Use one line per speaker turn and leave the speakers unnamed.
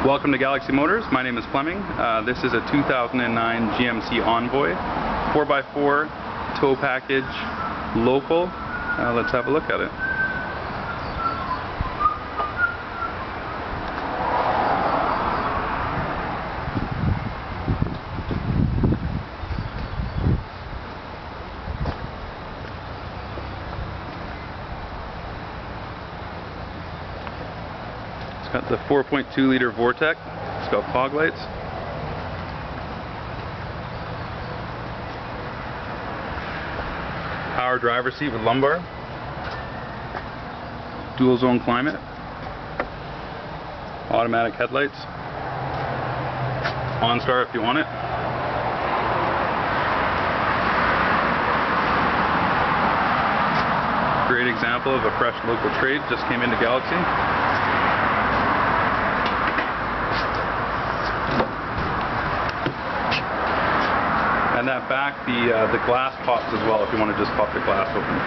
Welcome to Galaxy Motors. My name is Fleming. This is a 2009 GMC Envoy 4x4 tow package local. Let's have a look at it. It's got the 4.2 liter Vortec. It's got fog lights. Power driver seat with lumbar. Dual zone climate. Automatic headlights. OnStar if you want it. Great example of a fresh local trade just came into Galaxy. And that back, the glass pops as well if you want to just pop the glass open.